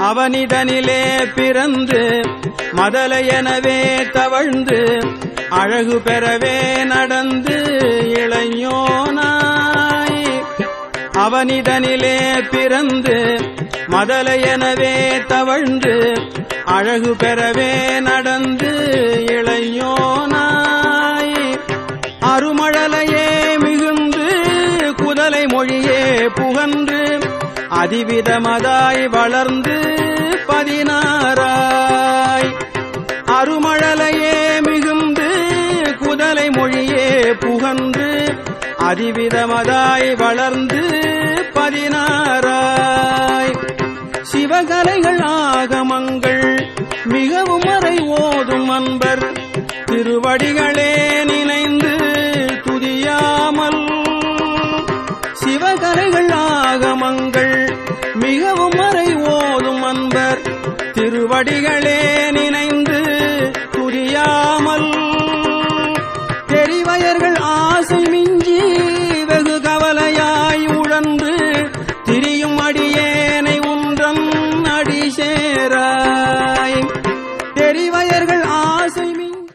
அவனிடனிலே பிறந்து மதலையெனவே தவழ்ந்து அழகு பெறவே நடந்து இளைஞனாய். அவனிடனிலே பிறந்து மதலையெனவே தவழ்ந்து அழகு பெறவே நடந்து இளைஞனாய். அருமழலையே மிகுந்து குதலை மொழியே புகன்று அதிவிதமதாய் வளர்ந்து 16 அருமழலையே மிகுந்து குதலை மொழியே புகன்று அதிவிதமதாய் வளர்ந்து 16 சிவகலைகள் ஆகமங்கள் மிகவும் அறை ஓதும் அன்பர் திருவடிகளே நினைந்து துதியாமல். சிவகலைகள் ஆகமங்கள் மிகவும் அறை ஓதும் அன்பர் திருவடிகளே நினைந்து துதியாமல். தெரிவயர்கள் ஆசை மிஞ்சி வெகு கவலையாய் உழன்று திரியும் அடியேனை உன்றன் அடி சேர